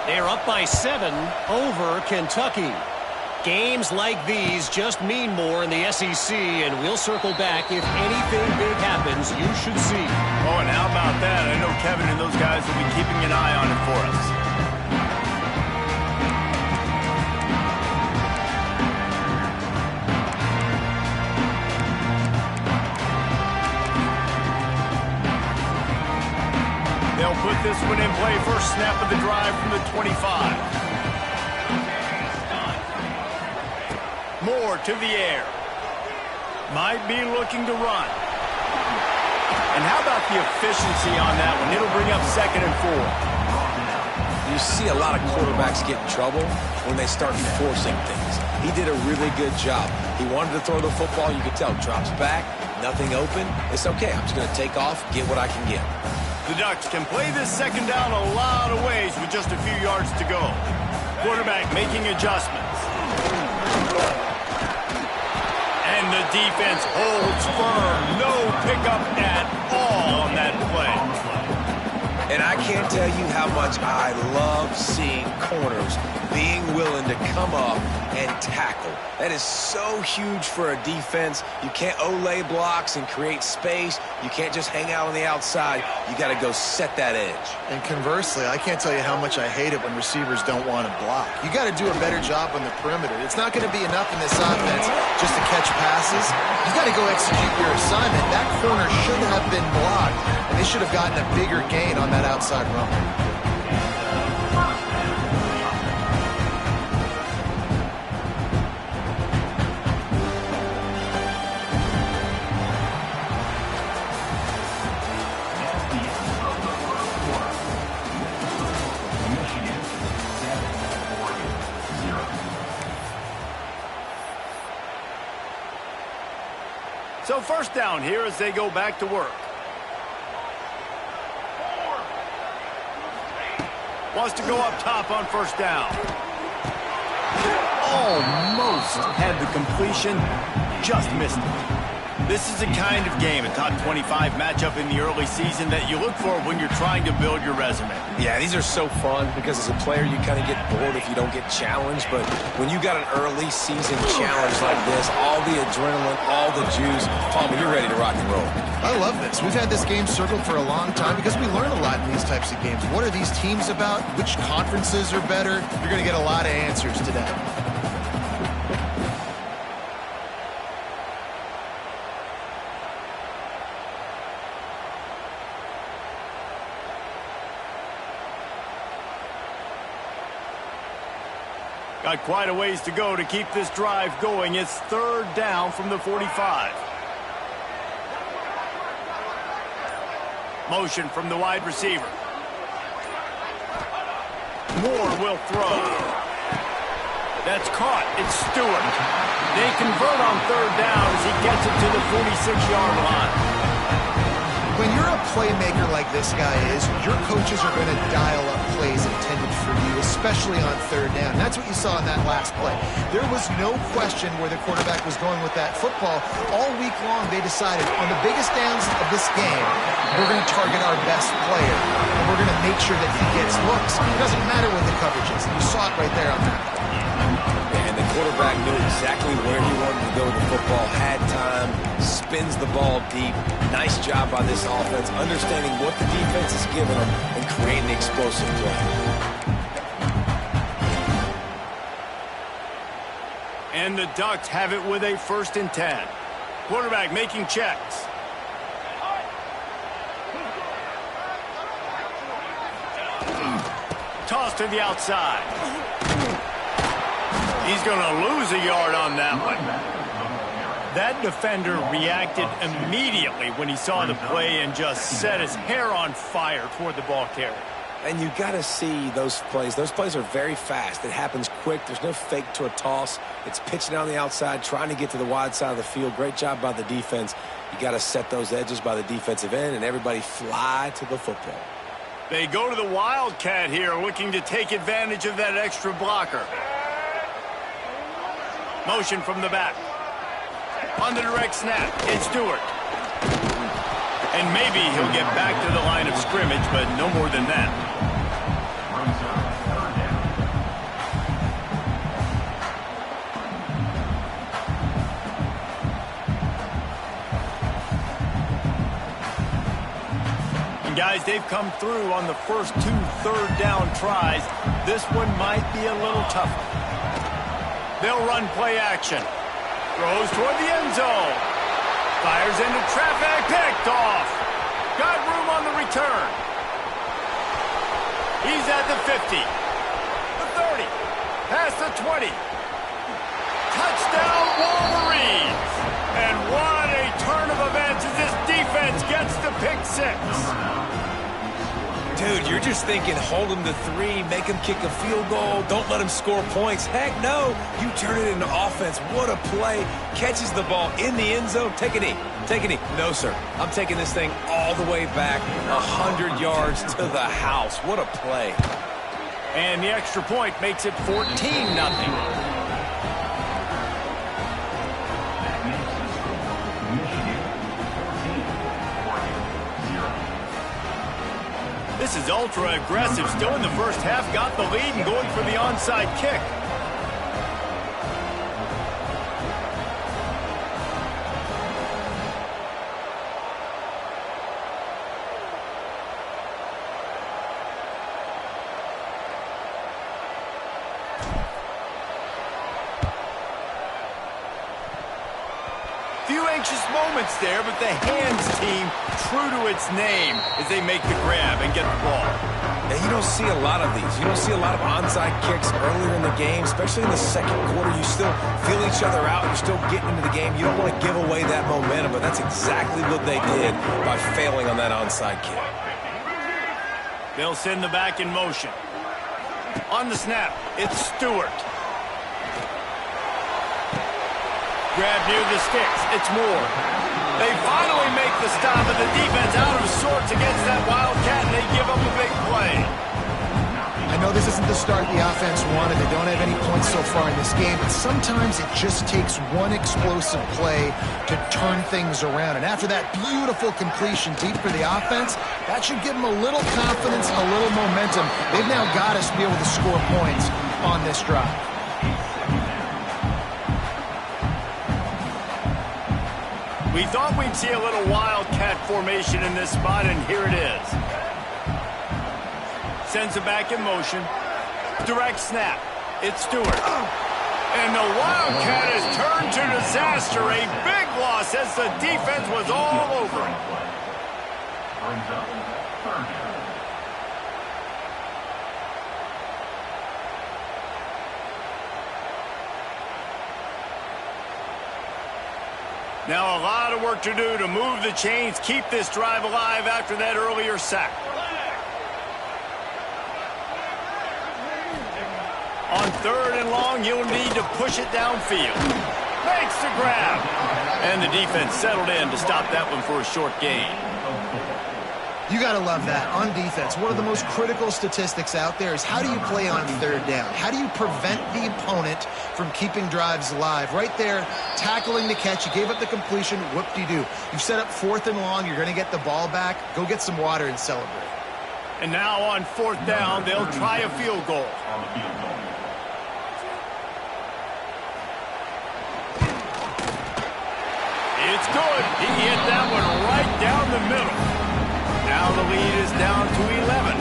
They're up by 7 over Kentucky. Games like these just mean more in the SEC, and we'll circle back if anything big happens you should see. Oh, and how about that? I know Kevin and those guys will be keeping an eye on it for us. They'll put this one in play. First snap of the drive from the 25. Moore to the air. Might be looking to run. And how about the efficiency on that one? It'll bring up 2nd and 4. You see a lot of quarterbacks get in trouble when they start forcing things. He did a really good job. He wanted to throw the football. You could tell. Drops back. Nothing open. It's okay. I'm just going to take off, get what I can get. The Ducks can play this 2nd down a lot of ways with just a few yards to go. Quarterback making adjustments. And the defense holds firm. No pickup at all on that play. And I can't tell you how much I love seeing corners being willing to come up and tackle. That is so huge for a defense. You can't olay blocks and create space. You can't just hang out on the outside. You got to go set that edge. And conversely, I can't tell you how much I hate it when receivers don't want to block. You got to do a better job on the perimeter. It's not going to be enough in this offense just to catch passes. You got to go execute your assignment. That corner should have been blocked, and they should have gotten a bigger gain on that outside run. So first down here as they go back to work. Wants to go up top on first down. Almost had the completion, just missed it. This is the kind of game, a top 25 matchup in the early season that you look for when you're trying to build your resume. Yeah, these are so fun because as a player you kind of get bored if you don't get challenged, but when you got an early season challenge like this, all the adrenaline, all the juice, Palmer, you're ready to rock and roll. I love this. We've had this game circled for a long time because we learn a lot in these types of games. What are these teams about? Which conferences are better? You're going to get a lot of answers today. Got quite a ways to go to keep this drive going. It's 3rd down from the 45. Motion from the wide receiver. Moore will throw. That's caught. It's Stewart. They convert on 3rd down as he gets it to the 46-yard line. When you're a playmaker like this guy is, your coaches are going to dial up plays intended for you, especially on 3rd down. That's what you saw in that last play. There was no question where the quarterback was going with that football. All week long, they decided on the biggest downs of this game, we're going to target our best player, and we're going to make sure that he gets looks. It doesn't matter what the coverage is. You saw it right there on that play. And the quarterback knew exactly where he wanted to go with the football, had time, spins the ball deep. Nice job by this offense, understanding what the defense is giving them and creating explosive play. And the Ducks have it with a 1st and 10. Quarterback making checks. Toss to the outside. He's going to lose a yard on that one. That defender reacted immediately when he saw the play and just set his hair on fire toward the ball carrier. And you got to see those plays. Those plays are very fast. It happens quick. There's no fake to a toss. It's pitching down the outside, trying to get to the wide side of the field. Great job by the defense. You got to set those edges by the defensive end, and everybody fly to the football. They go to the Wildcat here, looking to take advantage of that extra blocker. Motion from the back. On the direct snap, it's Stewart. And maybe he'll get back to the line of scrimmage, but no more than that. And guys, they've come through on the first 2 third-down tries. This one might be a little tougher. They'll run play action. Throws toward the end zone. Fires into traffic. Picked off. Got room on the return. He's at the 50. The 30. Past the 20. Touchdown Wolverines. And what a turn of events as this defense gets the pick 6. Dude, you're just thinking, hold him to 3, make him kick a field goal, don't let him score points. Heck no, you turn it into offense. What a play. Catches the ball in the end zone. Take a knee. Take a knee. No, sir. I'm taking this thing all the way back 100 yards to the house. What a play. And the extra point makes it 14-0. This is ultra-aggressive. Still in the first half. Got the lead and going for the onside kick. Few anxious moments there, but the hands team true to its name as they make the grab and get the ball. And you don't see a lot of these. You don't see a lot of onside kicks earlier in the game, especially in the second quarter. You still feel each other out. You're still getting into the game. You don't want to give away that momentum, but that's exactly what they did by failing on that onside kick. They'll send the back in motion. On the snap, it's Stewart. Grab near the sticks. It's Moore. They finally make the stop, and the defense out of sorts against that Wildcat, and they give up a big play. I know this isn't the start the offense wanted. They don't have any points so far in this game, but sometimes it just takes one explosive play to turn things around. And after that beautiful completion deep for the offense, that should give them a little confidence, a little momentum. They've now got us to be able to score points on this drive. We thought we'd see a little Wildcat formation in this spot, and here it is. Sends it back in motion. Direct snap. It's Stewart. And the Wildcat has turned to disaster. A big loss as the defense was all over it. Now a lot of work to do to move the chains, keep this drive alive after that earlier sack. On 3rd and long, you'll need to push it downfield. Makes the grab. And the defense settled in to stop that one for a short gain. You got to love that. On defense, one of the most critical statistics out there is how do you play on 3rd down? How do you prevent the opponent from keeping drives alive? Right there, tackling the catch. You gave up the completion. Whoop-de-doo. You've set up 4th and long. You're going to get the ball back. Go get some water and celebrate. And now on 4th down, they'll try a field goal. It's good. He hit that one right down the middle. Now the lead is down to 11.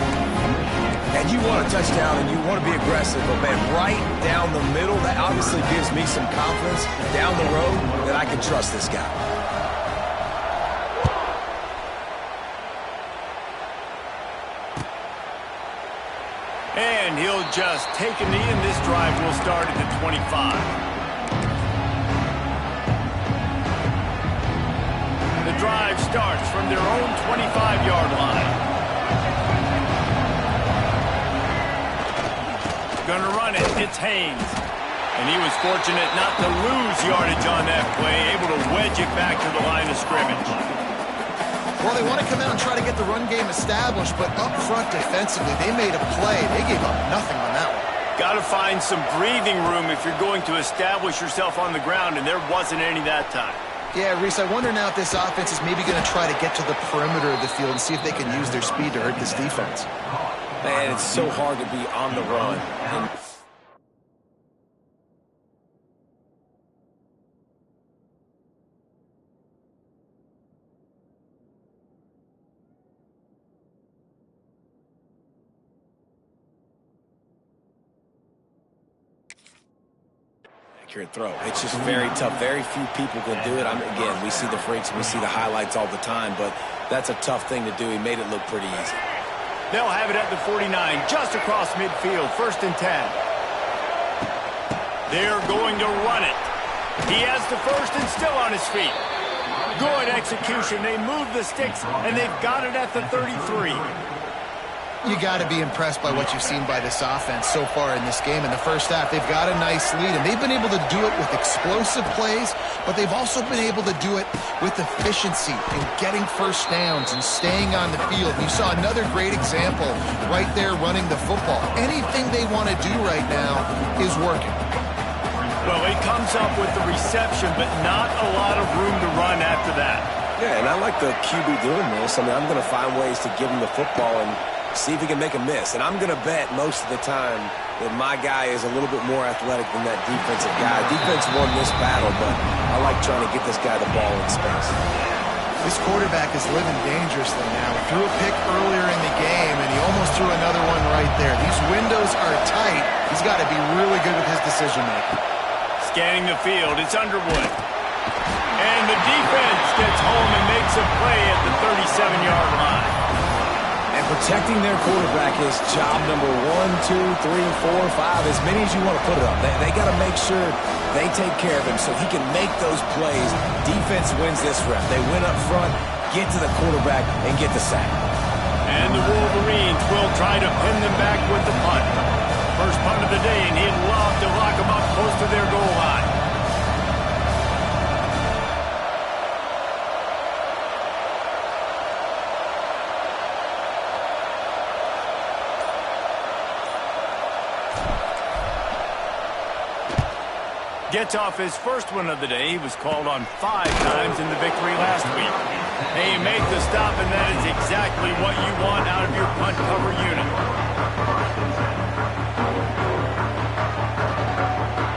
And you want a touchdown and you want to be aggressive, but man, right down the middle, that obviously gives me some confidence down the road that I can trust this guy. And he'll just take a knee, and this drive will start at the 25. The drive starts from their own 25-yard line. Gonna run it. It's Haynes. And he was fortunate not to lose yardage on that play, able to wedge it back to the line of scrimmage. Well, they want to come out and try to get the run game established, but up front defensively, they made a play. They gave up nothing on that one. Got to find some breathing room if you're going to establish yourself on the ground, and there wasn't any that time. Yeah, Reese, I wonder now if this offense is maybe going to try to get to the perimeter of the field and see if they can use their speed to hurt this defense. Man, it's so hard to be on the run. And accurate throw. It's just very tough. Very few people can do it. Again, we see the freaks and we see the highlights all the time, but that's a tough thing to do. He made it look pretty easy. They'll have it at the 49, just across midfield, 1st and 10. They're going to run it. He has the first and still on his feet. Good execution. They move the sticks, and they've got it at the 33. You got to be impressed by what you've seen by this offense so far in this game. In the first half, they've got a nice lead, and they've been able to do it with explosive plays, but they've also been able to do it with efficiency and getting first downs and staying on the field. You saw another great example right there running the football. Anything they want to do right now is working. Well, he comes up with the reception, but not a lot of room to run after that. Yeah, and I like the QB doing this. I mean, I'm going to find ways to give him the football and see if he can make a miss. And I'm going to bet most of the time that my guy is a little bit more athletic than that defensive guy. Defense won this battle, but I like trying to get this guy the ball in space. This quarterback is living dangerously now. Threw a pick earlier in the game, and he almost threw another one right there. These windows are tight. He's got to be really good with his decision-making. Scanning the field, it's Underwood. And the defense gets home and makes a play at the 37-yard line. And protecting their quarterback is job number 1, 2, 3, 4, 5, as many as you want to put it up. They got to make sure they take care of him so he can make those plays. Defense wins this rep. They win up front, get to the quarterback, and get the sack. And the Wolverines will try to pin them back with the punt. First punt of the day, and he'd love to lock them up close to their goal line. Gets off his first one of the day. He was called on 5 times in the victory last week. They make the stop, and that is exactly what you want out of your punt cover unit.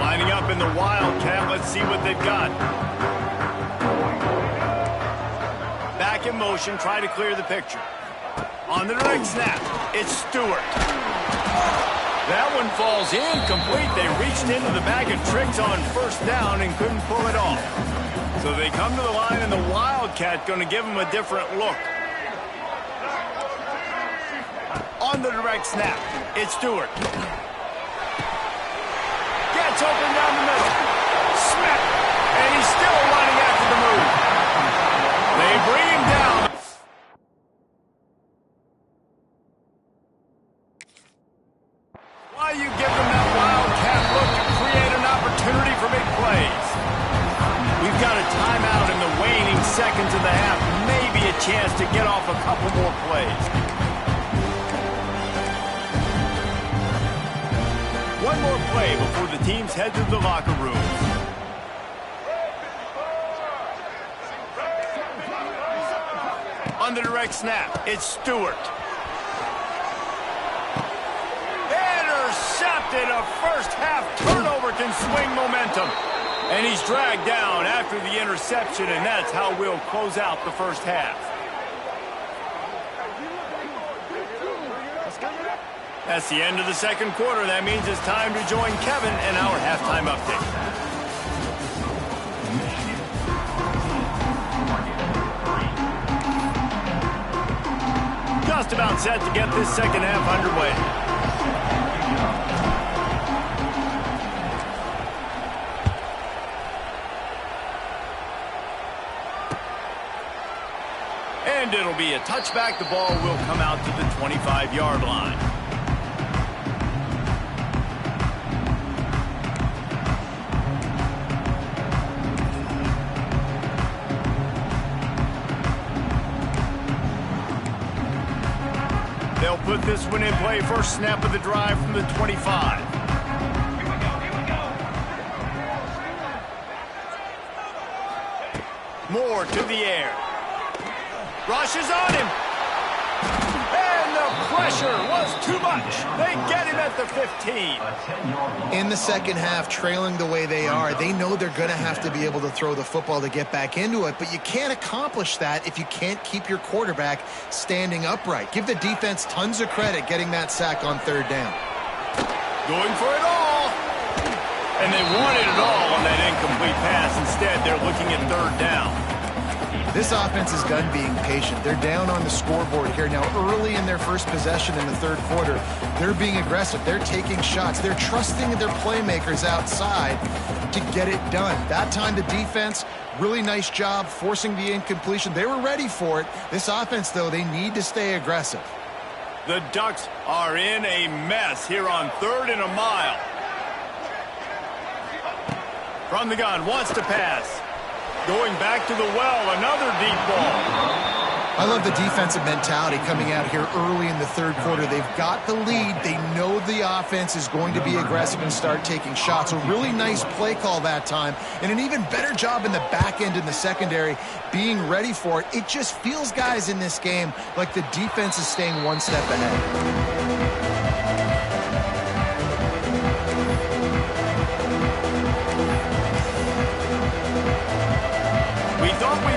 Lining up in the Wildcat. Let's see what they've got. Back in motion. Try to clear the picture. On the direct snap, it's Stewart. That one falls incomplete. They reached into the bag of tricks on first down and couldn't pull it off. So they come to the line, and the Wildcat going to give them a different look. On the direct snap, it's Stewart. Gets open down the middle. Smith. And he's still running after the move. They bring him down. Why you give them that Wildcat look to create an opportunity for big plays? We've got a timeout in the waning seconds of the half. Maybe a chance to get off a couple more plays. One more play before the teams head to the locker room. On the direct snap, it's Stewart. Intercepted. A first-half turnover can swing momentum. And he's dragged down after the interception, and that's how we'll close out the first half. That's the end of the second quarter. That means it's time to join Kevin in our halftime update. Just about set to get this second half underway. And it'll be a touchback. The ball will come out to the 25-yard line. They'll put this one in play. First snap of the drive from the 25. Moore to the air. Rushes on him. And the pressure was too much. They get him at the 15. In the second half, trailing the way they are, they know they're going to have to be able to throw the football to get back into it, but you can't accomplish that if you can't keep your quarterback standing upright. Give the defense tons of credit getting that sack on third down. Going for it all. And they wanted it all on that incomplete pass. Instead, they're looking at third down. This offense is done being patient. They're down on the scoreboard here. Now, early in their first possession in the third quarter, they're being aggressive. They're taking shots. They're trusting their playmakers outside to get it done. That time, the defense, really nice job forcing the incompletion. They were ready for it. This offense, though, they need to stay aggressive. The Ducks are in a mess here on 3rd and a mile. From the gun, wants to pass. Going back to the well, another deep ball. I love the defensive mentality coming out here early in the third quarter. They've got the lead. They know the offense is going to be aggressive and start taking shots. A really nice play call that time, and an even better job in the back end in the secondary being ready for it. It just feels, guys, in this game like the defense is staying one step ahead.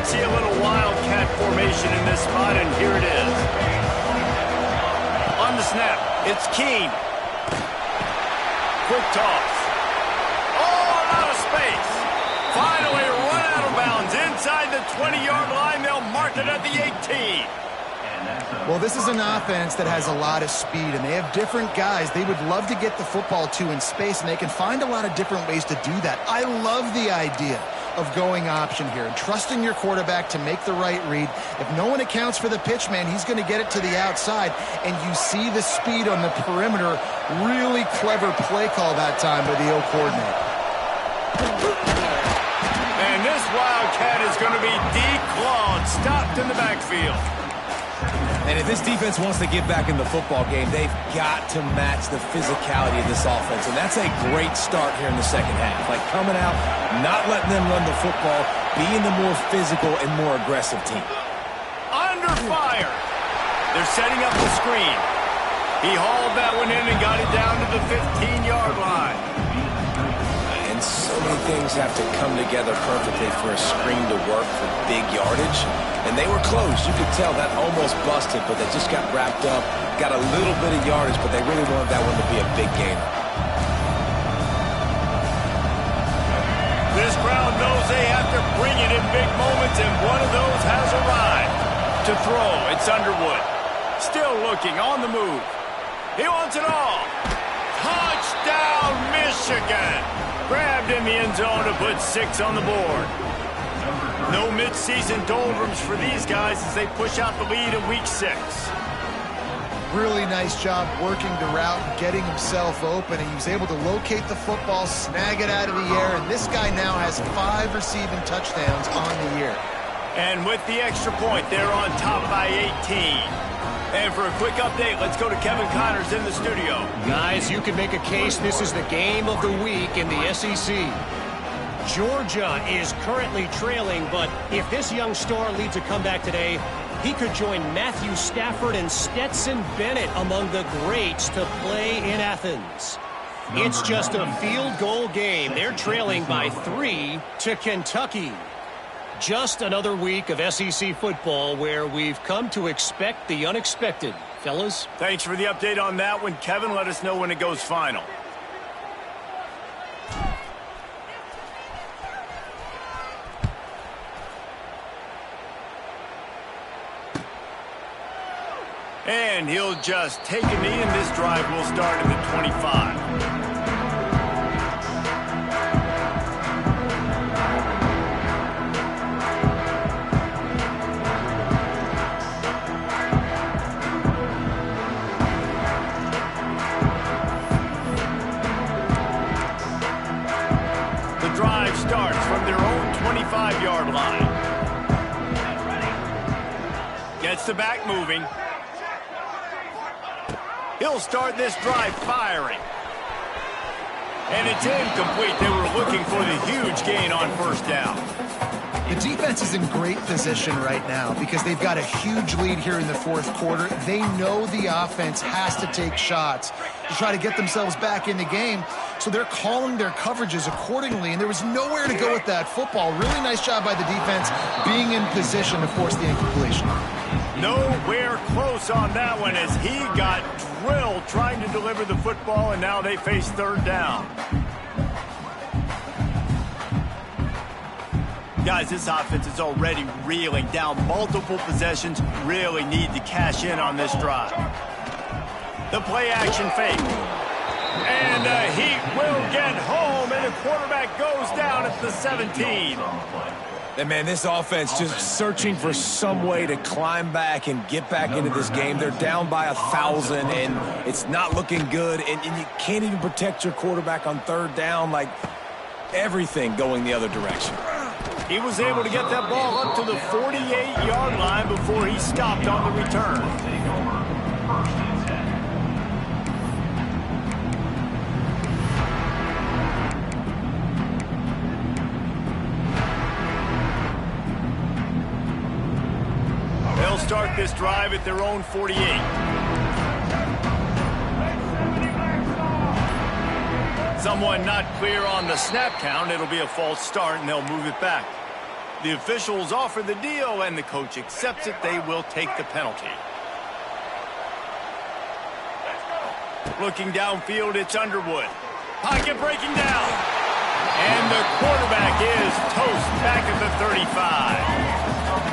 See a little wildcat formation in this spot, and here it is. On the snap, it's Keene. Quick toss. Oh, a lot of space. Finally run out of bounds inside the 20-yard line. They'll mark it at the 18. Well, this is an offense that has a lot of speed, and they have different guys they would love to get the football to in space, and they can find a lot of different ways to do that. I love the idea of going option here and trusting your quarterback to make the right read. If no one accounts for the pitch, man, he's going to get it to the outside, and you see the speed on the perimeter. Really clever play call that time by the O coordinator. And this wildcat is going to be declawed, stopped in the backfield. And if this defense wants to get back in the football game, they've got to match the physicality of this offense. And that's a great start here in the second half. Like coming out, not letting them run the football, being the more physical and more aggressive team. Under fire. They're setting up the screen. He hauled that one in and got it down to the 15-yard line. And so many things have to come together perfectly for a screen to work for big yardage. And they were close. You could tell that almost busted, but they just got wrapped up, got a little bit of yardage, but they really wanted that one to be a big game. This crowd knows they have to bring it in big moments, and one of those has arrived. To throw, it's Underwood. Still looking, on the move. He wants it all. Touchdown, Michigan. Grabbed in the end zone to put 6 on the board. No mid-season doldrums for these guys as they push out the lead in week 6. Really nice job working the route and getting himself open, and he was able to locate the football, snag it out of the air, and this guy now has 5 receiving touchdowns on the year. And with the extra point, they're on top by 18. And for a quick update, let's go to Kevin Connors in the studio. Guys, you can make a case this is the game of the week in the SEC. Georgia is currently trailing, but if this young star leads a comeback today, he could join Matthew Stafford and Stetson Bennett among the greats to play in Athens. It's just a field goal game. They're trailing by 3 to Kentucky. Just another week of SEC football where we've come to expect the unexpected. Fellas? Thanks for the update on that one, Kevin. Let us know when it goes final. And he'll just take a knee, and this drive will start at the 25. The drive starts from their own 25-yard line. Gets the back moving. He'll start this drive firing. And it's incomplete. They were looking for the huge gain on first down. The defense is in great position right now because they've got a huge lead here in the fourth quarter. They know the offense has to take shots to try to get themselves back in the game, so they're calling their coverages accordingly, and there was nowhere to go with that football. Really nice job by the defense being in position to force the incompletion. Nowhere close on that one as he got drilled trying to deliver the football, and now they face third down. Guys, this offense is already reeling down multiple possessions. Really need to cash in on this drive. The play action fake. And the Heat will get home, and the quarterback goes down at the 17. And man, this offense just searching for some way to climb back and get back into this game. They're down by 1,000, and it's not looking good. And you can't even protect your quarterback on third down. Like, everything going the other direction. He was able to get that ball up to the 48-yard line before he stopped on the return. They'll start this drive at their own 48. Someone not clear on the snap count. It'll be a false start, and they'll move it back. The officials offer the deal, and the coach accepts it. They will take the penalty. Looking downfield, it's Underwood. Pocket breaking down. And the quarterback is toast back at the 35.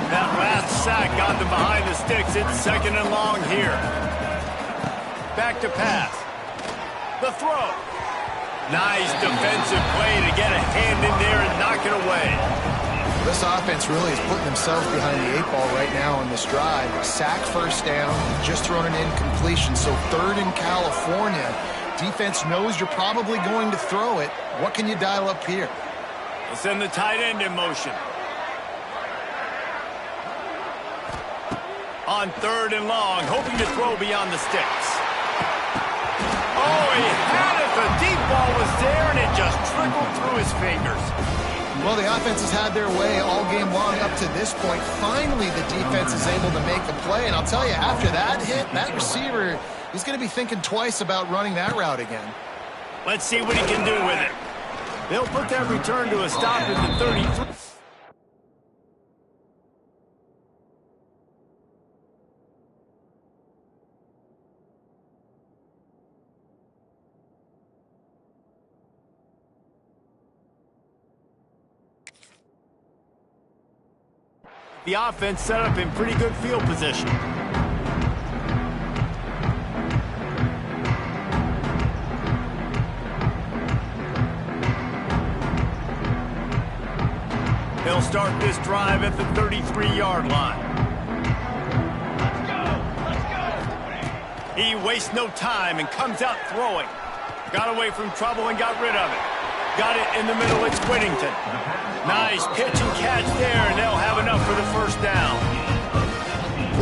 That last sack got them behind the sticks. It's second and long here. Back to pass. The throw. Nice defensive play to get a hand in there and knock it away. This offense really is putting themselves behind the 8 ball right now on this drive. Sack, first down, just thrown an incompletion. So third in California. Defense knows you're probably going to throw it. What can you dial up here? They'll send the tight end in motion. On third and long, hoping to throw beyond the sticks. Oh, he had it. The deep ball was there, and it just trickled through his fingers. Well, the offense has had their way all game long up to this point. Finally, the defense is able to make a play. And I'll tell you, after that hit, that receiver, he's going to be thinking twice about running that route again. Let's see what he can do with it. They'll put that return to a stop at the 33. The offense set up in pretty good field position. They'll start this drive at the 33-yard line. Let's go! He wastes no time and comes out throwing. Got away from trouble and got rid of it. Got it in the middle. It's Whittington. Nice pitch and catch there, and they'll have enough for the first down.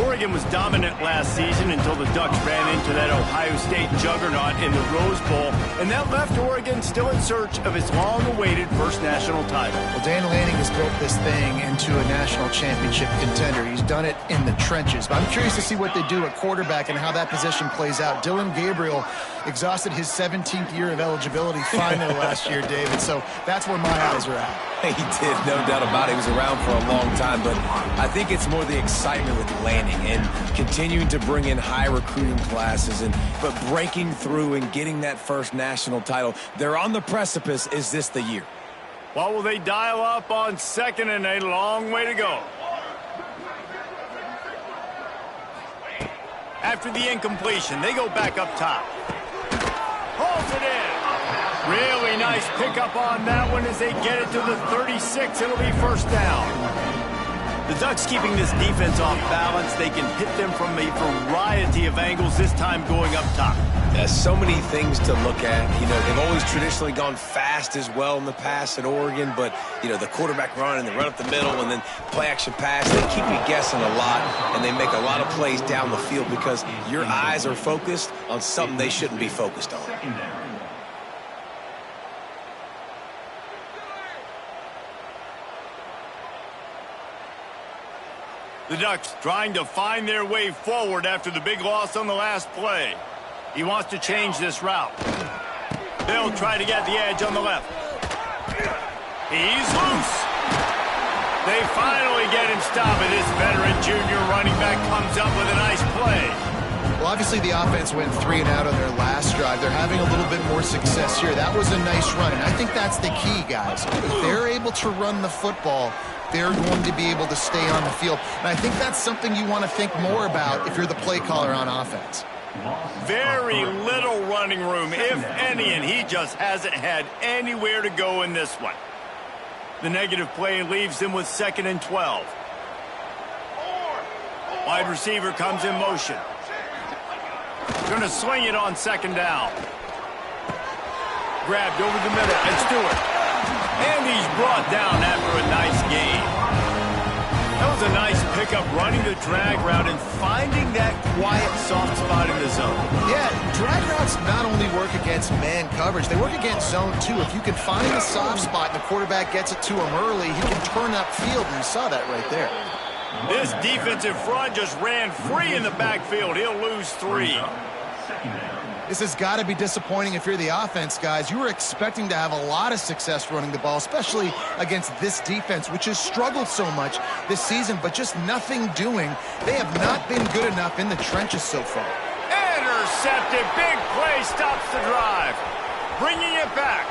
Oregon was dominant last season until the Ducks ran into that Ohio State juggernaut in the Rose Bowl, and that left Oregon still in search of its long-awaited first national title. Well, Dan Lanning has built this thing into a national championship contender. He's done it in the trenches. But I'm curious to see what they do at quarterback and how that position plays out. Dillon Gabriel exhausted his 17th year of eligibility finally last year, David. So that's where my eyes are at. He did, no doubt about it. He was around for a long time, but I think it's more the excitement with Lanning and continuing to bring in high recruiting classes, but breaking through and getting that first national title. They're on the precipice. Is this the year? What will they dial up on second and a long way to go? After the incompletion, they go back up top. Holds it in. Really nice pickup on that one as they get it to the 36. It'll be first down. The Ducks keeping this defense off balance. They can hit them from a variety of angles, this time going up top. There's so many things to look at. You know, they've always traditionally gone fast as well in the past at Oregon, but, you know, the quarterback run and the run up the middle and then play action pass, they keep you guessing a lot, and they make a lot of plays down the field because your eyes are focused on something they shouldn't be focused on. The Ducks trying to find their way forward after the big loss on the last play. He wants to change this route. They'll try to get the edge on the left. He's loose. They finally get him stopped, and this veteran junior running back comes up with a nice play. Well, obviously the offense went 3 and out on their last drive. They're having a little bit more success here. That was a nice run, and I think that's the key, guys. If they're able to run the football, they're going to be able to stay on the field. And I think that's something you want to think more about if you're the play caller on offense. Very little running room, if any, and he just hasn't had anywhere to go in this one. The negative play leaves him with 2nd and 12. Wide receiver comes in motion. Going to swing it on 2nd down. Grabbed over the middle, and Stewart. And he's brought down after a nice gain. That was a nice pickup, running the drag route and finding that quiet, soft spot in the zone. Yeah, drag routes not only work against man coverage, they work against zone too. If you can find the soft spot and the quarterback gets it to him early, he can turn upfield, and you saw that right there. This defensive front just ran free in the backfield. He'll lose 3. This has got to be disappointing if you're the offense, guys. You were expecting to have a lot of success running the ball, especially against this defense, which has struggled so much this season, but just nothing doing. They have not been good enough in the trenches so far. Intercepted. Big play stops the drive. Bringing it back.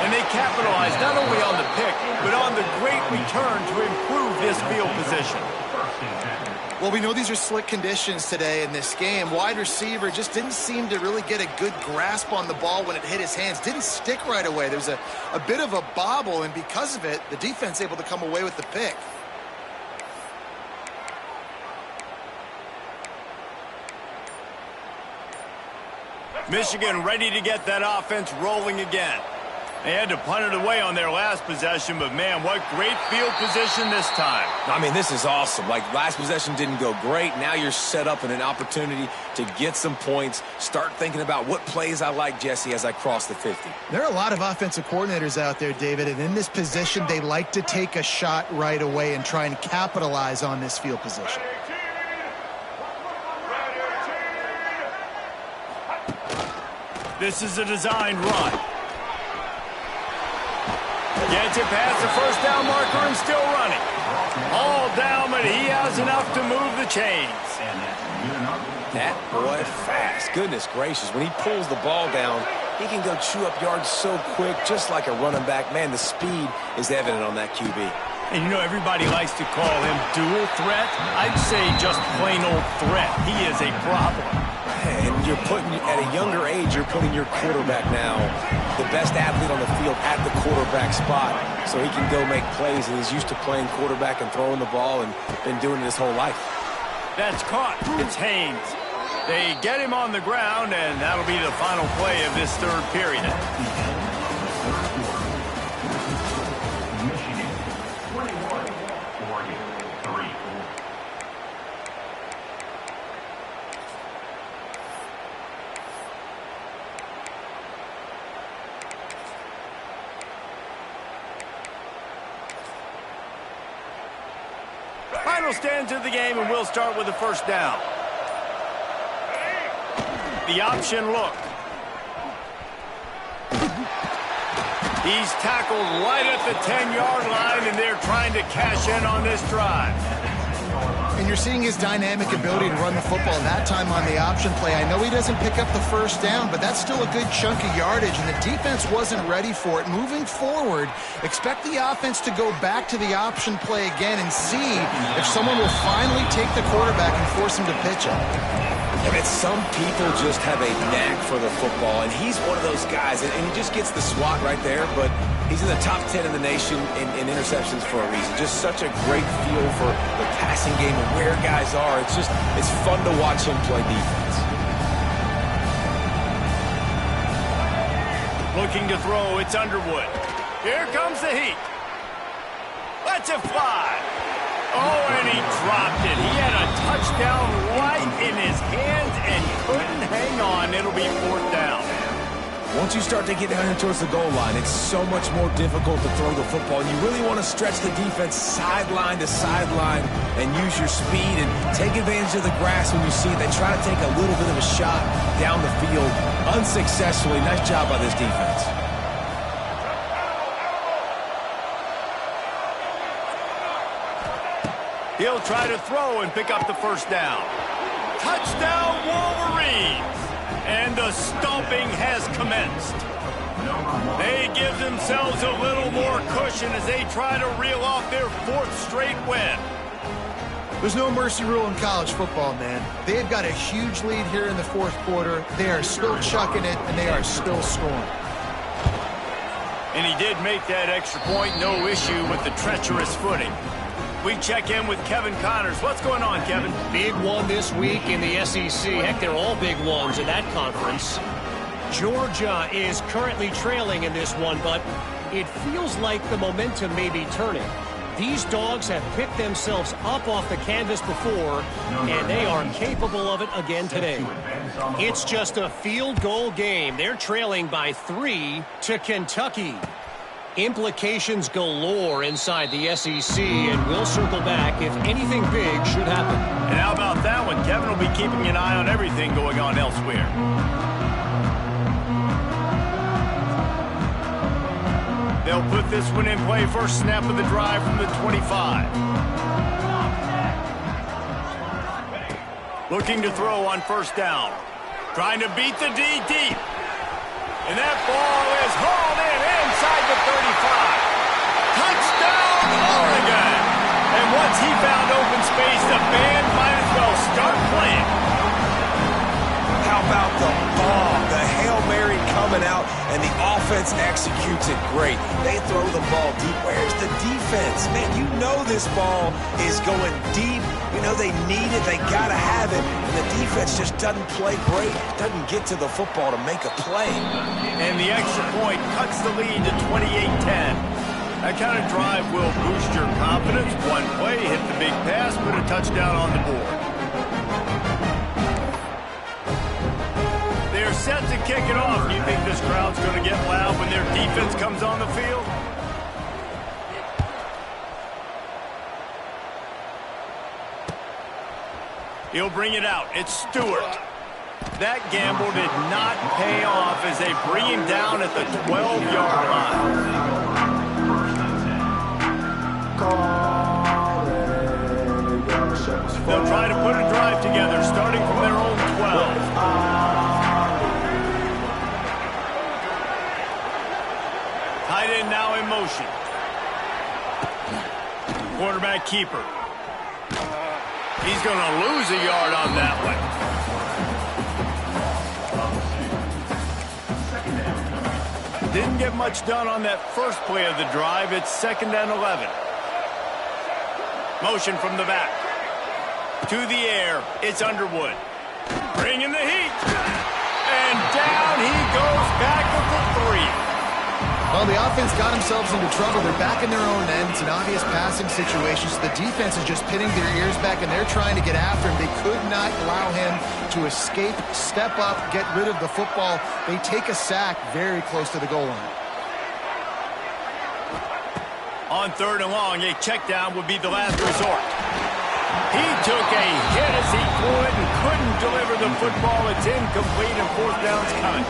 And they capitalize not only on the pick, but on the great return to improve this field position. Well, we know these are slick conditions today in this game. Wide receiver just didn't seem to really get a good grasp on the ball when it hit his hands. Didn't stick right away. There's a bit of a bobble, and because of it, the defense able to come away with the pick. Michigan ready to get that offense rolling again. They had to punt it away on their last possession, but man, what great field position this time. I mean, this is awesome. Like, last possession didn't go great. Now you're set up in an opportunity to get some points. Start thinking about what plays I like, Jesse, as I cross the 50. There are a lot of offensive coordinators out there, David, and in this position, they like to take a shot right away and try and capitalize on this field position. This is a designed run. Gets it past the 1st down marker and still running. All down, but he has enough to move the chains. That boy fast. Goodness gracious. When he pulls the ball down, he can go chew up yards so quick, just like a running back. Man, the speed is evident on that QB. And you know, everybody likes to call him dual threat. I'd say just plain old threat. He is a problem. And you're putting, at a younger age, you're putting your quarterback now, the best athlete on the field, at the quarterback spot, so he can go make plays, and he's used to playing quarterback and throwing the ball and been doing it his whole life. That's caught. It's Haynes. They get him on the ground, and that'll be the final play of this 3rd period. Final stands of the game, and we'll start with the 1st down. The option look. He's tackled right at the 10-yard line, and they're trying to cash in on this drive. And you're seeing his dynamic ability to run the football that time on the option play. I know he doesn't pick up the 1st down, but that's still a good chunk of yardage, and the defense wasn't ready for it. Moving forward, expect the offense to go back to the option play again and see if someone will finally take the quarterback and force him to pitch it. I mean, some people just have a knack for the football, and he's one of those guys, and he just gets the swat right there, but he's in the top 10 in the nation in interceptions for a reason. Just such a great feel for the passing game and where guys are. It's fun to watch him play defense. Looking to throw, it's Underwood. Here comes the heat. Lets it fly. Oh, and he dropped it. He had a touchdown right in his hands and couldn't hang on. It'll be 4th down. Once you start to get down here towards the goal line, it's so much more difficult to throw the football. And you really want to stretch the defense sideline to sideline and use your speed and take advantage of the grass when you see it. They try to take a little bit of a shot down the field unsuccessfully. Nice job by this defense. He'll try to throw and pick up the 1st down. Touchdown, Wolverines! And the stomping has commenced. They give themselves a little more cushion as they try to reel off their 4th straight win. There's no mercy rule in college football, man. They've got a huge lead here in the 4th quarter. They are still chucking it, and they are still scoring. And he did make that extra point, no issue with the treacherous footing. We check in with Kevin Connors. What's going on, Kevin? Big one this week in the SEC. Heck, they're all big ones in that conference. Georgia is currently trailing in this one, but it feels like the momentum may be turning. These dogs have picked themselves up off the canvas before, and they are capable of it again today. It's just a field goal game. They're trailing by 3 to Kentucky. Implications galore inside the SEC, and we'll circle back if anything big should happen. And how about that one? Kevin will be keeping an eye on everything going on elsewhere. They'll put this one in play. First snap of the drive from the 25. Looking to throw on first down. Trying to beat the D deep. And that ball is hauled in inside the 35. Touchdown, Oregon! And once he found open space, the band might as well start playing. How about the bomb? The Hail Mary coming out, and the offense executes it great. They throw the ball deep. Where's the defense? Man, you know this ball is going deep. You know they need it. They got to have it. And the defense just doesn't play great, doesn't get to the football to make a play. And the extra point cuts the lead to 28-10. That kind of drive will boost your confidence. One play, hit the big pass, put a touchdown on the board. They're set to kick it off. Do you think this crowd's going to get loud when their defense comes on the field? He'll bring it out. It's Stewart. That gamble did not pay off as they bring him down at the 12-yard line. They'll try to put a drive together, starting from their own 12. Tight end now in motion. Quarterback keeper. He's going to lose a yard on that one. Didn't get much done on that first play of the drive. It's 2nd and 11. Motion from the back. To the air. It's Underwood. Bringing the heat. And down he goes back with the 3. Well, the offense got themselves into trouble. They're back in their own end. It's an obvious passing situation. So the defense is just pinning their ears back, and they're trying to get after him. They could not allow him to escape, step up, get rid of the football. They take a sack very close to the goal line. On 3rd and long, a check down would be the last resort. He took a hit as he could and couldn't deliver the football. It's incomplete and 4th down's coming.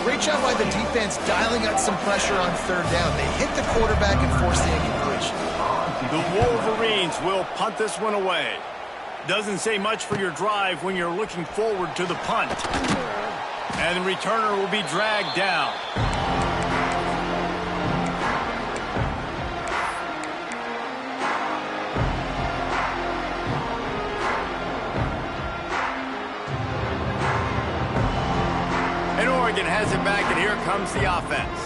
Great job by the defense dialing out some pressure on 3rd down. They hit the quarterback and forced the incompletion. The Wolverines will punt this one away. Doesn't say much for your drive when you're looking forward to the punt. And the returner will be dragged down. Oregon has it back, and here comes the offense.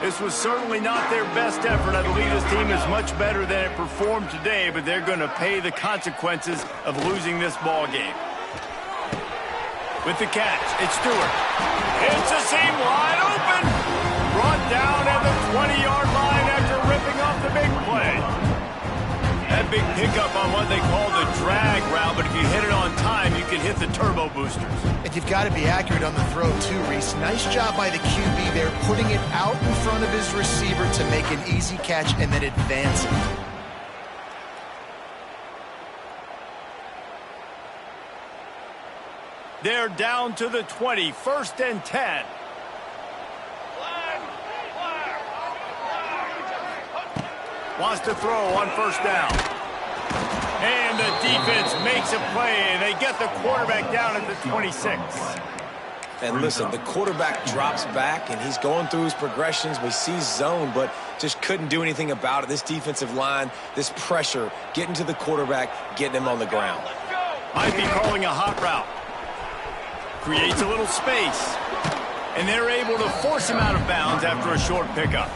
This was certainly not their best effort. I believe this team is much better than it performed today, but they're going to pay the consequences of losing this ball game. With the catch, it's Stewart. It's a seam wide open. Brought down at the 20-yard line after ripping off the big play. That big pickup on what they call the drag route, but if you hit it on time, you can hit the turbo boosters. And you've got to be accurate on the throw, too, Reese. Nice job by the QB there, putting it out in front of his receiver to make an easy catch and then advancing. They're down to the 20, 1st and 10. Wants to throw on first down. And the defense makes a play, and they get the quarterback down at the 26. And listen, the quarterback drops back, and he's going through his progressions. We see zone, but just couldn't do anything about it. This defensive line, this pressure, getting to the quarterback, getting him on the ground. Might be calling a hot route. Creates a little space. And they're able to force him out of bounds after a short pickup.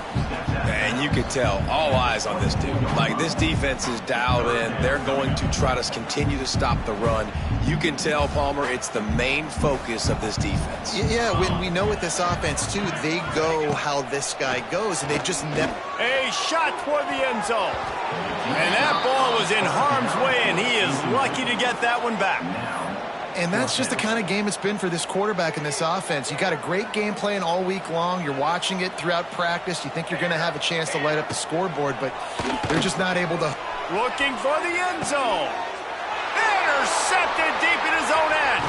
And you could tell, all eyes on this dude. Like, this defense is dialed in. They're going to try to continue to stop the run. You can tell, Palmer, it's the main focus of this defense. Yeah, when we know with this offense, too, they go how this guy goes, and they just never... A shot toward the end zone. And that ball was in harm's way, and he is lucky to get that one back. And that's just the kind of game it's been for this quarterback in this offense. You got a great game plan all week long. You're watching it throughout practice. You think you're going to have a chance to light up the scoreboard, but they're just not able to. Looking for the end zone. Intercepted deep in his own end.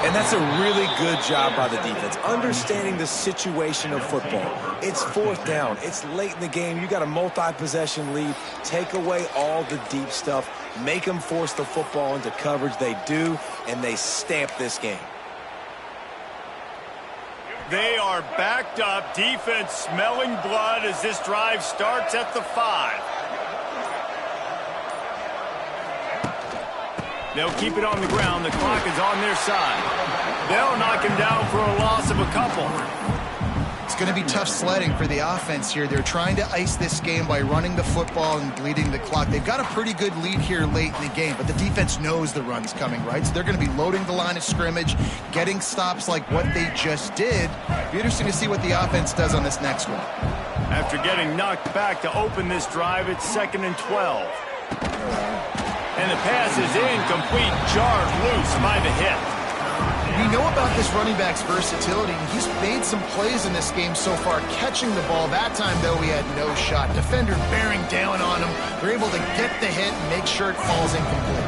And that's a really good job by the defense, understanding the situation of football. It's fourth down. It's late in the game. You got a multi-possession lead. Take away all the deep stuff. Make them force the football into coverage. They do, and they stamp this game. They are backed up. Defense smelling blood as this drive starts at the 5. They'll keep it on the ground. The clock is on their side. They'll knock him down for a loss of a couple. It's going to be tough sledding for the offense here. They're trying to ice this game by running the football and bleeding the clock. They've got a pretty good lead here late in the game, but the defense knows the run's coming, right? So they're going to be loading the line of scrimmage, getting stops like what they just did. It'll be interesting to see what the offense does on this next one. After getting knocked back to open this drive, it's 2nd and 12. And the pass is incomplete, jarred loose by the hit. We know about this running back's versatility, and he's made some plays in this game so far, catching the ball. That time, though, he had no shot. Defender bearing down on him. They're able to get the hit and make sure it falls incomplete.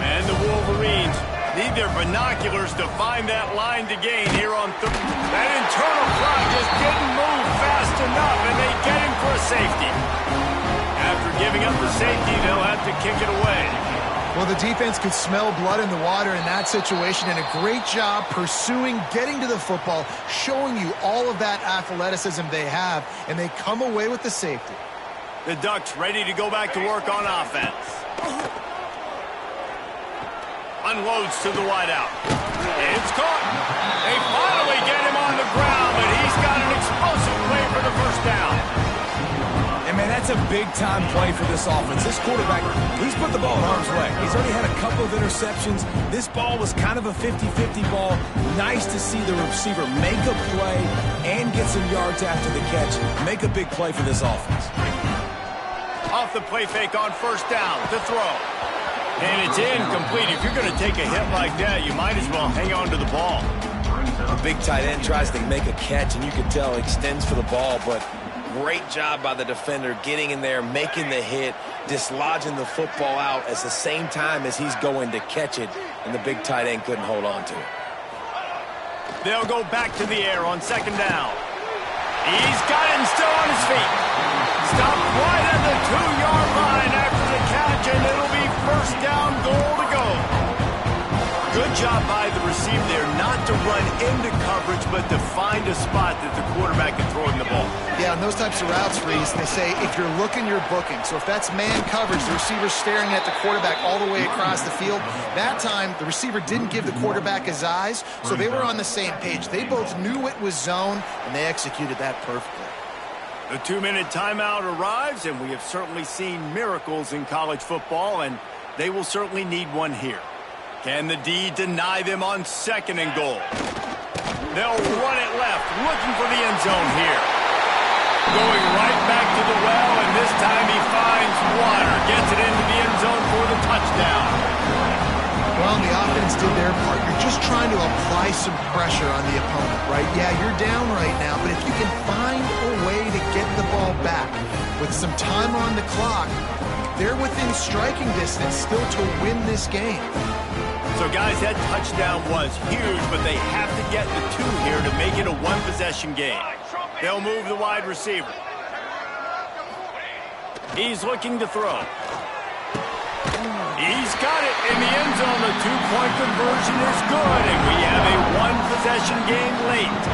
And the Wolverines need their binoculars to find that line to gain here on third. That internal clock just didn't move fast enough, and they get him for a safety. After giving up the safety, they'll have to kick it away. Well, the defense could smell blood in the water in that situation, and a great job pursuing, getting to the football, showing you all of that athleticism they have, and they come away with the safety. The Ducks ready to go back to work on offense. Unloads to the wideout. It's caught. They finally get him on the ground, but he's got an explosive play for the first down. And, man, that's a big-time play for this offense. This quarterback, he's put the ball in harm's way. He's already had a couple of interceptions. This ball was kind of a 50-50 ball. Nice to see the receiver make a play and get some yards after the catch. Make a big play for this offense. Off the play fake on first down to throw. And it's incomplete. If you're going to take a hit like that, you might as well hang on to the ball. The big tight end tries to make a catch, and you can tell extends for the ball, but great job by the defender getting in there, making the hit, dislodging the football out at the same time as he's going to catch it, and the big tight end couldn't hold on to it. They'll go back to the air on second down. He's got him still on his feet. Stopped right at the 2-yard line after the catch, and it'll be first down, goal to go. Good job by the receiver there, not to run into coverage, but to find a spot that the quarterback can throw in the ball. Yeah, on those types of routes, Reese, they say if you're looking, you're booking. So if that's man coverage, the receiver's staring at the quarterback all the way across the field. That time, the receiver didn't give the quarterback his eyes, so they were on the same page. They both knew it was zone, and they executed that perfectly. The 2-minute timeout arrives, and we have certainly seen miracles in college football, and they will certainly need one here. Can the D deny them on second and goal? They'll run it left, looking for the end zone here. Going right back to the well, and this time he finds water. Gets it into the end zone for the touchdown. Well, the offense did their part. You're just trying to apply some pressure on the opponent, right? Yeah, you're down right now, but if you can find a way to get the ball back with some time on the clock, they're within striking distance still to win this game. So, guys, that touchdown was huge, but they have to get the 2 here to make it a one-possession game. They'll move the wide receiver. He's looking to throw. He's got it in the end zone. The two-point conversion is good, and we have a one-possession game late.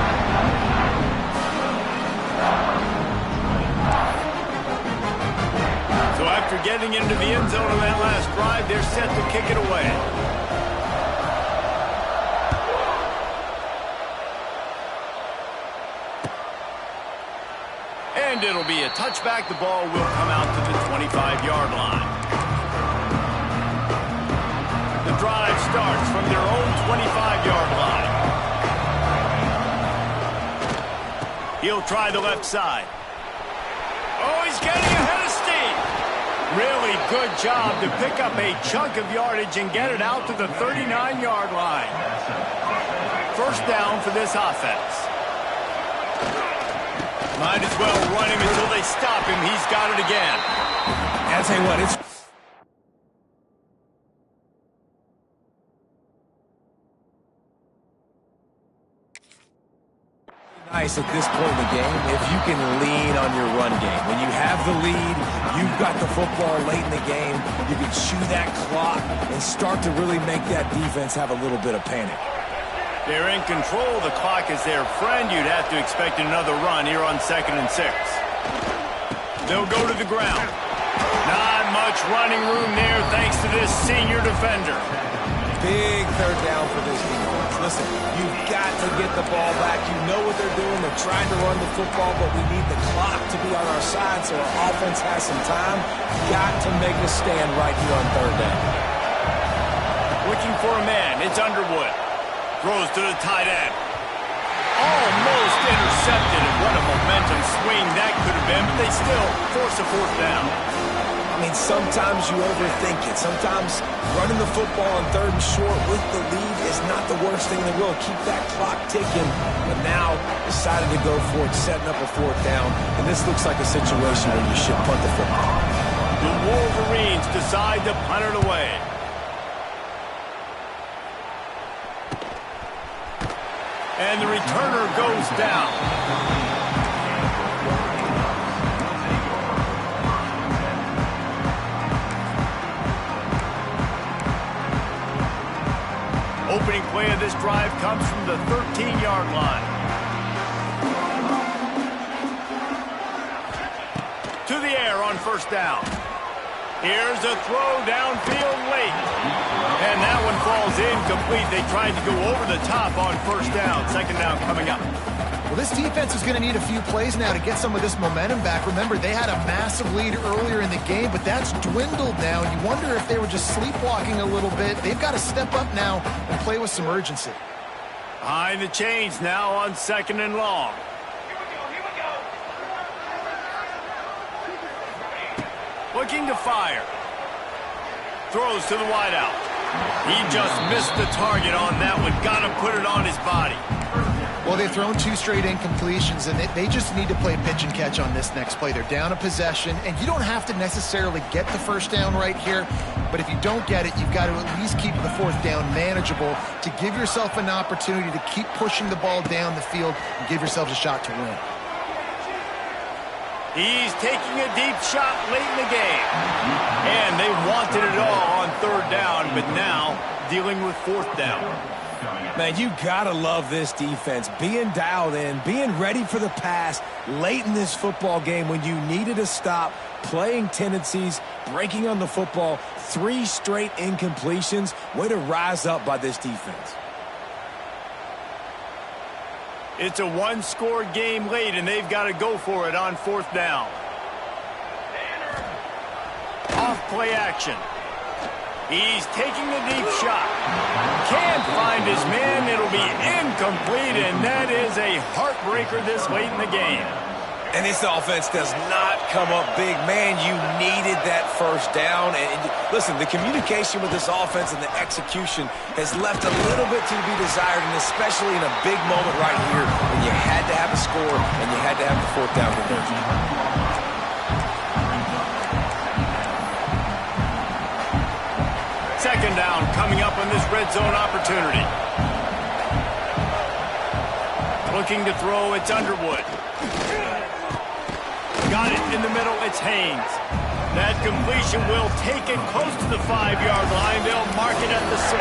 So after getting into the end zone on that last drive, they're set to kick it away. And it'll be a touchback. The ball will come out to the 25-yard line. The drive starts from their own 25-yard line. He'll try the left side. Oh, he's getting ahead of steam. Really good job to pick up a chunk of yardage and get it out to the 39-yard line. First down for this offense. Might as well run him until they stop him. He's got it again. I'll tell you what, it's nice at this point in the game if you can lean on your run game. When you have the lead, you've got the football late in the game, you can chew that clock and start to really make that defense have a little bit of panic. They're in control. The clock is their friend. You'd have to expect another run here on 2nd and 6. They'll go to the ground. Not much running room there thanks to this senior defender. Big third down for this defense. Listen, you've got to get the ball back. You know what they're doing. They're trying to run the football, but we need the clock to be on our side so our offense has some time. Got to make a stand right here on 3rd down. Looking for a man. It's Underwood. Throws to the tight end. Almost intercepted, and what a momentum swing that could have been, but they still force a 4th down. I mean, sometimes you overthink it. Sometimes running the football on 3rd and short with the lead is not the worst thing in the world. Keep that clock ticking, but now decided to go for it, setting up a 4th down, and this looks like a situation where you should punt the football. The Wolverines decide to punt it away. And the returner goes down. Opening play of this drive comes from the 13-yard line. To the air on 1st down. Here's a throw downfield late. And that one falls incomplete. They tried to go over the top on 1st down. 2nd down coming up. Well, this defense is going to need a few plays now to get some of this momentum back. Remember, they had a massive lead earlier in the game, but that's dwindled now. You wonder if they were just sleepwalking a little bit. They've got to step up now and play with some urgency. Behind the chains now on 2nd and long. Looking to fire. Throws to the wideout. He just missed the target on that one. Got to put it on his body. Well, they've thrown 2 straight incompletions, and they just need to play pitch and catch on this next play. They're down a possession, and you don't have to necessarily get the 1st down right here, but if you don't get it, you've got to at least keep the 4th down manageable to give yourself an opportunity to keep pushing the ball down the field and give yourselves a shot to win. He's taking a deep shot late in the game. And they wanted it all on 3rd down, but now dealing with 4th down. Man, you gotta love this defense. Being dialed in, being ready for the pass late in this football game when you needed a stop, playing tendencies, breaking on the football, 3 straight incompletions. Way to rise up by this defense. It's a 1-score game late, and they've got to go for it on 4th down. Off play action. He's taking the deep shot. Can't find his man. It'll be incomplete, and that is a heartbreaker this late in the game. And this offense does not come up big. Man, you needed that 1st down. And listen, the communication with this offense and the execution has left a little bit to be desired, and especially in a big moment right here when you had to have a score and you had to have the 4th down conversion. Second down coming up on this red zone opportunity. Looking to throw, it's Underwood. Got it in the middle, it's Haynes. That completion will take it close to the 5-yard line. They'll mark it at the 6.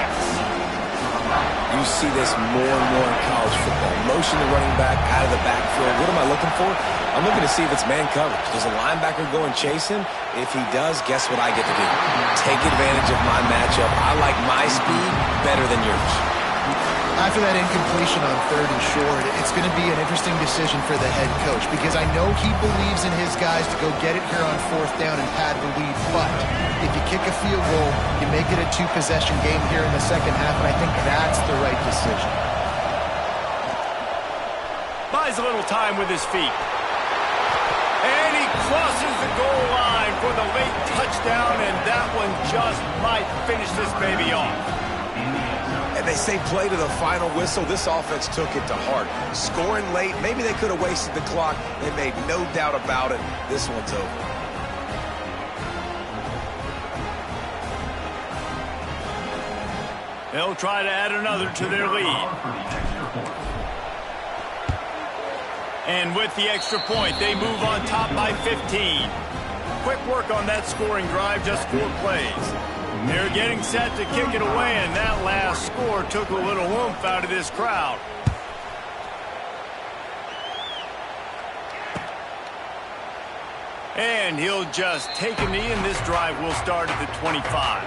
You see this more and more in college football. Motion the running back out of the backfield. What am I looking for? I'm looking to see if it's man coverage. Does a linebacker go and chase him? If he does, guess what I get to do? Take advantage of my matchup. I like my speed better than yours. After that incompletion on 3rd and short, it's going to be an interesting decision for the head coach because I know he believes in his guys to go get it here on 4th down and pad the lead. But if you kick a field goal, you make it a 2-possession game here in the second half, and I think that's the right decision. Buys a little time with his feet. And he crosses the goal line for the late touchdown, and that one just might finish this baby off. And they say play to the final whistle. This offense took it to heart. Scoring late, maybe they could have wasted the clock. They made no doubt about it. This one's over. They'll try to add another to their lead. And with the extra point, they move on top by 15. Quick work on that scoring drive, just 4 plays. They're getting set to kick it away, and that last score took a little oomph out of this crowd. And he'll just take a knee, and this drive will start at the 25.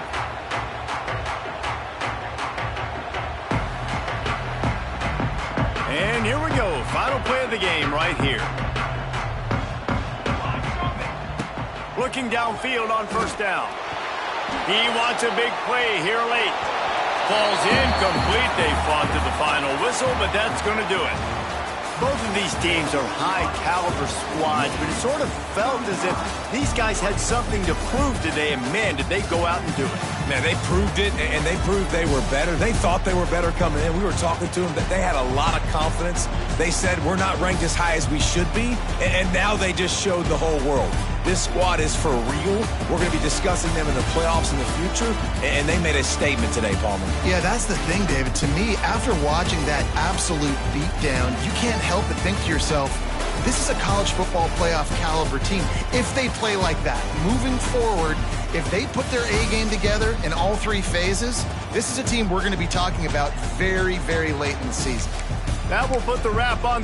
And here we go. Final play of the game right here. Looking downfield on 1st down. He wants a big play here late. Falls incomplete. They fought to the final whistle, but that's going to do it. Both of these teams are high-caliber squads, but it sort of felt as if these guys had something to prove today, and man, did they go out and do it. Man, they proved it, and they proved they were better. They thought they were better coming in. We were talking to them that they had a lot of confidence. They said, we're not ranked as high as we should be, and now they just showed the whole world. This squad is for real. We're going to be discussing them in the playoffs in the future, and they made a statement today, Palmer. Yeah, that's the thing, David. To me, after watching that absolute beatdown, you can't help but think to yourself, this is a college football playoff caliber team. If they play like that, moving forward, if they put their A game together in all 3 phases, this is a team we're going to be talking about very, very late in the season. That will put the wrap on